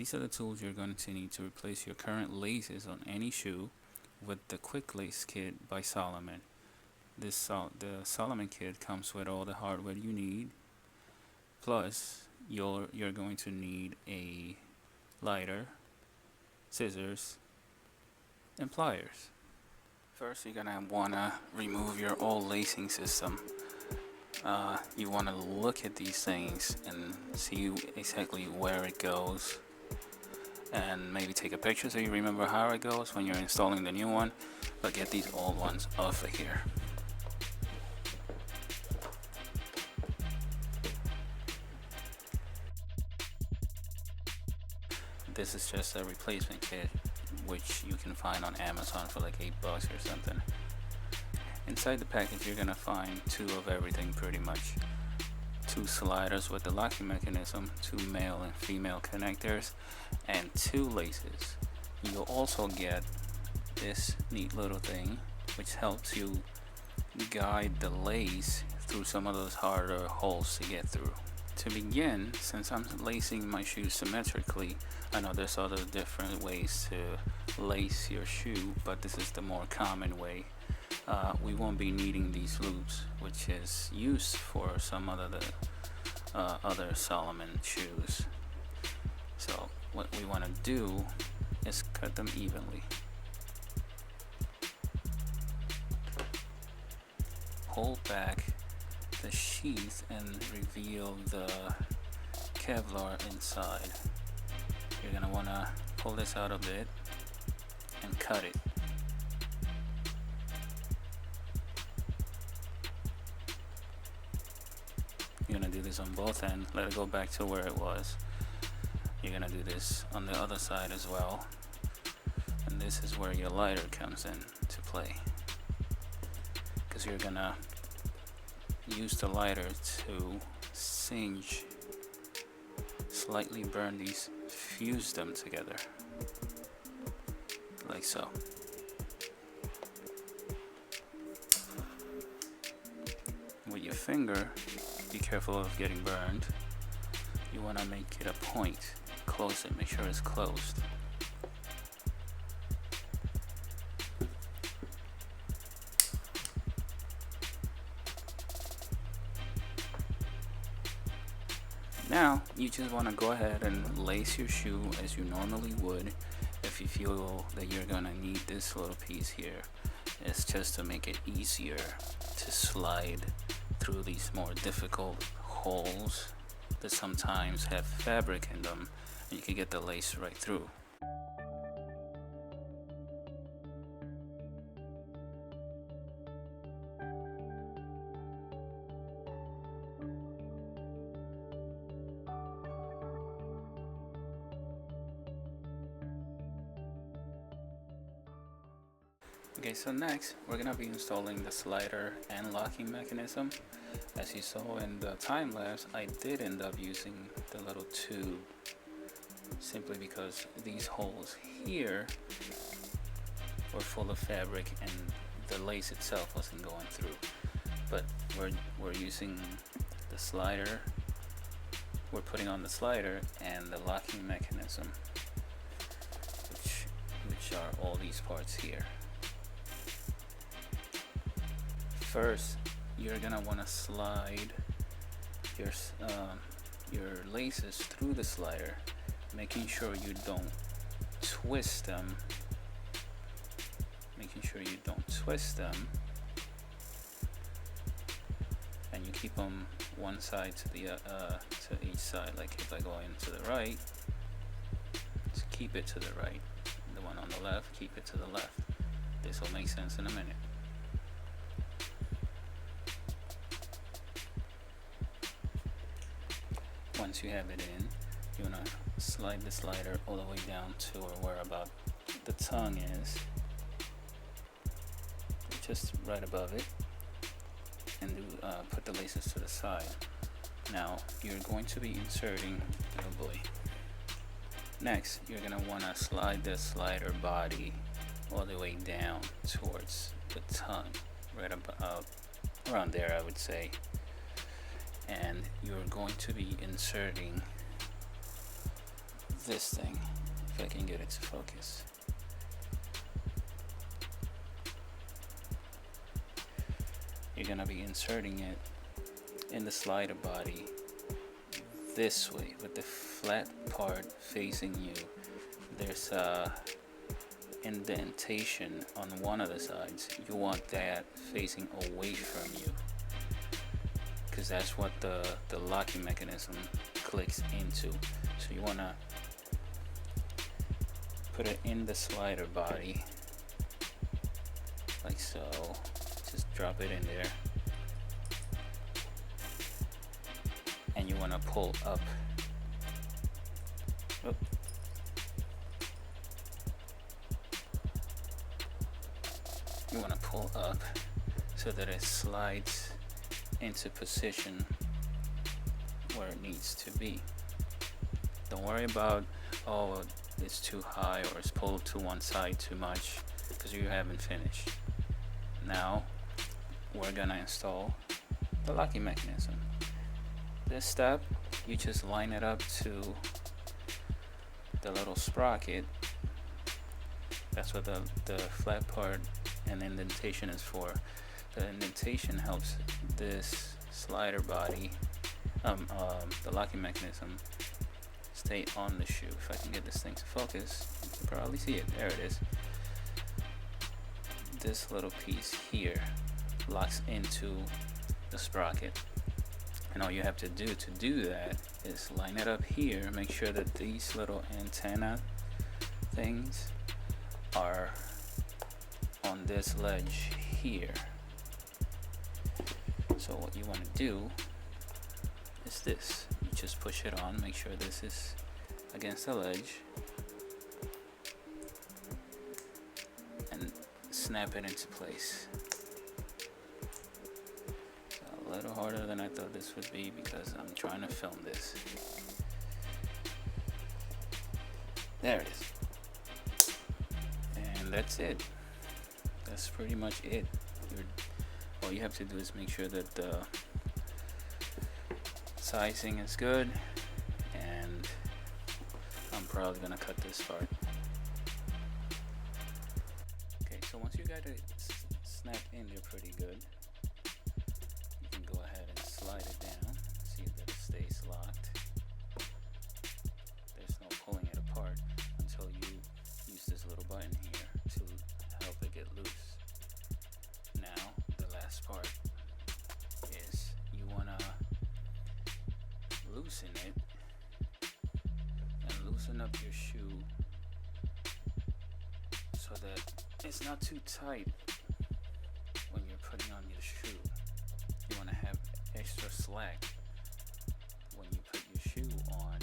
these are the tools you're going to need to replace your current laces on any shoe with the Quick Lace Kit by Salomon. The Salomon kit comes with all the hardware you need. Plus, you're going to need a lighter, scissors, and pliers. First, you're gonna wanna remove your old lacing system. You wanna look at these things and see exactly where it goes, and maybe take a picture so you remember how it goes when you're installing the new one. But get these old ones off of here. This is just a replacement kit, which you can find on Amazon for like $8 or something. Inside the package, you're gonna find two of everything pretty much. Two sliders with the locking mechanism, two male and female connectors, and two laces. You'll also get this neat little thing, which helps you guide the lace through some of those harder holes to get through. To begin, since I'm lacing my shoes symmetrically, I know there's other different ways to lace your shoe, but this is the more common way. We won't be needing these loops, which is used for some of the other Salomon shoes. So what we want to do is cut them evenly. Pull back the sheath and reveal the Kevlar inside. You're gonna wanna pull this out a bit and cut it. You're gonna do this on both ends, let it go back to where it was. You're gonna do this on the other side as well. And this is where your lighter comes in to play, because you're gonna use the lighter to singe, slightly burn these, fuse them together, like so. With your finger, be careful of getting burned. You want to make it a point, close it, make sure it's closed. Now, you just want to go ahead and lace your shoe as you normally would if you feel that you're going to need this little piece here. It's just to make it easier to slide through these more difficult holes that sometimes have fabric in them, and you can get the lace right through. Okay, so next we're gonna be installing the slider and locking mechanism. As you saw in the time lapse, I did end up using the little tube simply because these holes here were full of fabric and the lace itself wasn't going through. But we're using the slider, we're putting on the slider and the locking mechanism, which are all these parts here. First, you're gonna want to slide your laces through the slider, making sure you don't twist them. And you keep them one side to the to each side. Like if I go into the right, just keep it to the right. The one on the left, keep it to the left. This will make sense in a minute. Once you have it in, you want to slide the slider all the way down to where about the tongue is, just right above it, and put the laces to the side. Now you're going to be inserting, oh boy. Next, you're going to want to slide the slider body all the way down towards the tongue, right about around there, I would say. And you're going to be inserting this thing, if I can get it to focus. You're gonna be inserting it in the slider body this way, with the flat part facing you. There's a indentation on one of the sides. You want that facing away from you, because that's what the locking mechanism clicks into. So you want to put it in the slider body like so. Just drop it in there, and you want to pull up. Oh. You want to pull up so that it slides into position where it needs to be. Don't worry about, oh, it's too high or it's pulled to one side too much, because you haven't finished. Now we're gonna install the locking mechanism. This step, you just line it up to the little sprocket. That's what the flat part and indentation is for. The indentation helps this slider body, the locking mechanism, stay on the shoe. If I can get this thing to focus, you can probably see it. There it is. This little piece here locks into the sprocket, and all you have to do that is line it up here. Make sure that these little antenna things are on this ledge here. So what you want to do is this. You just push it on, make sure this is against the ledge, and snap it into place. A little harder than I thought this would be, because I'm trying to film this. There it is. And that's it. That's pretty much it. All you have to do is make sure that the sizing is good, and I'm probably gonna cut this part. Okay, so once you got it snapped in there pretty good, you can go ahead and slide it down, see that it stays locked. There's no pulling it apart until you use this little button here to help it get loose. Now the last part is you wanna loosen it, and loosen up your shoe so that it's not too tight when you're putting on your shoe. You want to have extra slack when you put your shoe on,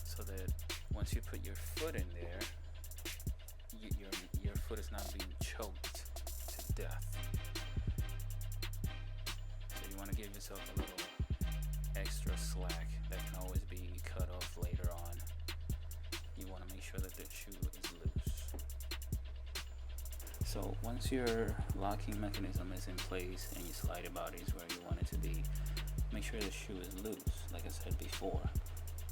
so that once you put your foot in there, your foot is not being choked to death. So you want to give yourself a little extra slack that can always be cut off later on. You want to make sure that the shoe is loose. So once your locking mechanism is in place and your slider body is where you want it to be, make sure the shoe is loose, like I said before.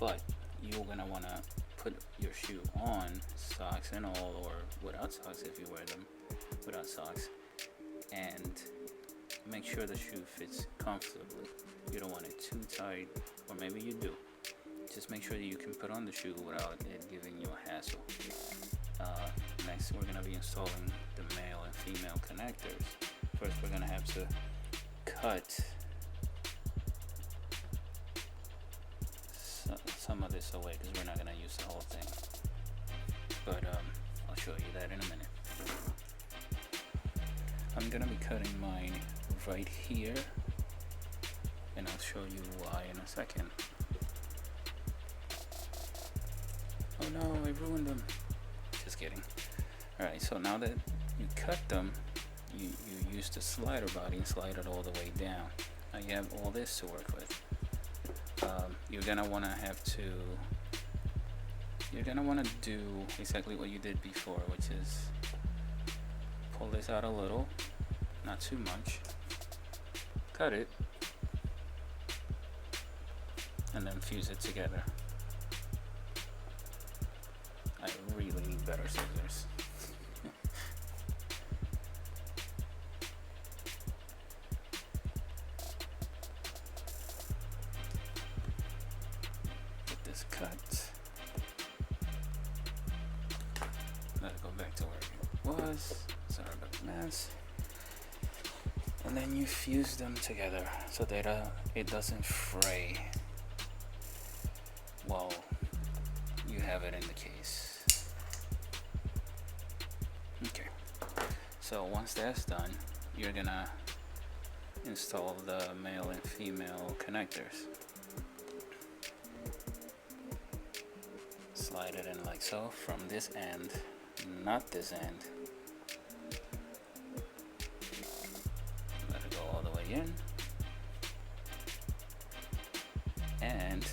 But you're going to want to put your shoe on, socks and all, or without socks if you wear them without socks, and make sure the shoe fits comfortably. You don't want it too tight, or maybe you do. Just make sure that you can put on the shoe without it giving you a hassle. Next, we're going to be installing the male and female connectors. First, we're going to have to cut some of this away, because we're not going to use the whole thing. But I'll show you that in a minute. I'm going to be cutting mine right here, and I'll show you why in a second. Oh no, I ruined them. Just kidding. Alright, so now that you cut them, you use the slider body and slide it all the way down. Now you have all this to work with. You're gonna wanna do exactly what you did before, which is pull this out a little, not too much, cut it, and then fuse it together. really need better scissors. Get this cut. Let it go back to where it was. Sorry about the mess. And then you fuse them together so that it doesn't fray while you have it in the case. Okay, so once that's done, you're gonna install the male and female connectors. Slide it in like so from this end, not this end. Let it go all the way in. And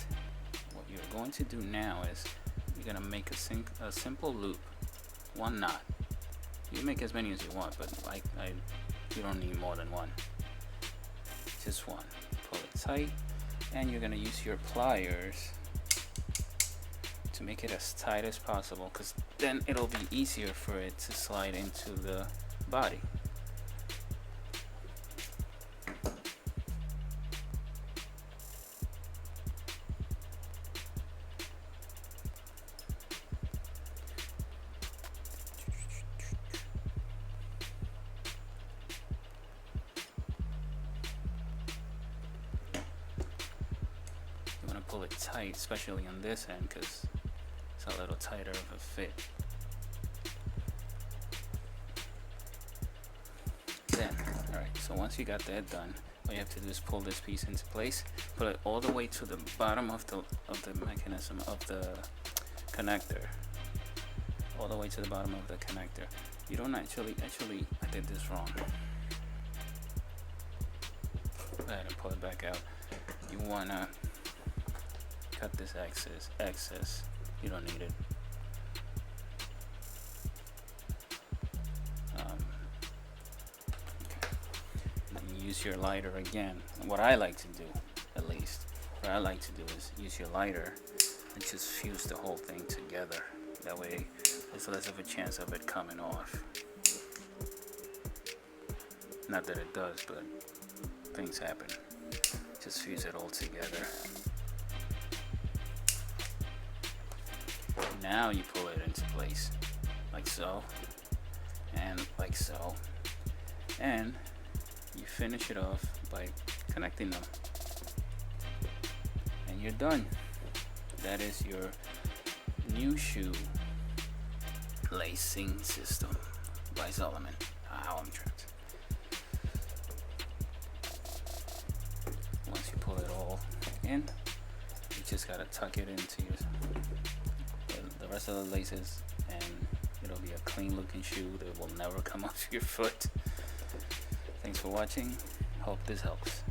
what you're going to do now is you're gonna make a simple loop, one knot. You make as many as you want, but you don't need more than one. Just one. Pull it tight, and you're gonna use your pliers to make it as tight as possible, because then it'll be easier for it to slide into the body. You want to pull it tight, especially on this end, because it's a little tighter of a fit. Then, alright, so once you got that done, all you have to do is pull this piece into place, put it all the way to the bottom of the mechanism of the connector. All the way to the bottom of the connector. You don't actually, I did this wrong. Go ahead and pull it back out. You wanna cut this excess. You don't need it. Okay. Then you use your lighter again. And what I like to do, at least, what I like to do is use your lighter and just fuse the whole thing together. That way, there's less of a chance of it coming off. Not that it does, but things happen. Just fuse it all together. Now you pull it into place, like so, and like so, and you finish it off by connecting them, and you're done. That is your new shoe lacing system by Salomon. How I'm trapped. Once you pull it all in, you just gotta tuck it into the rest of the laces, and it'll be a clean looking shoe that will never come off your foot. Thanks for watching. Hope this helps.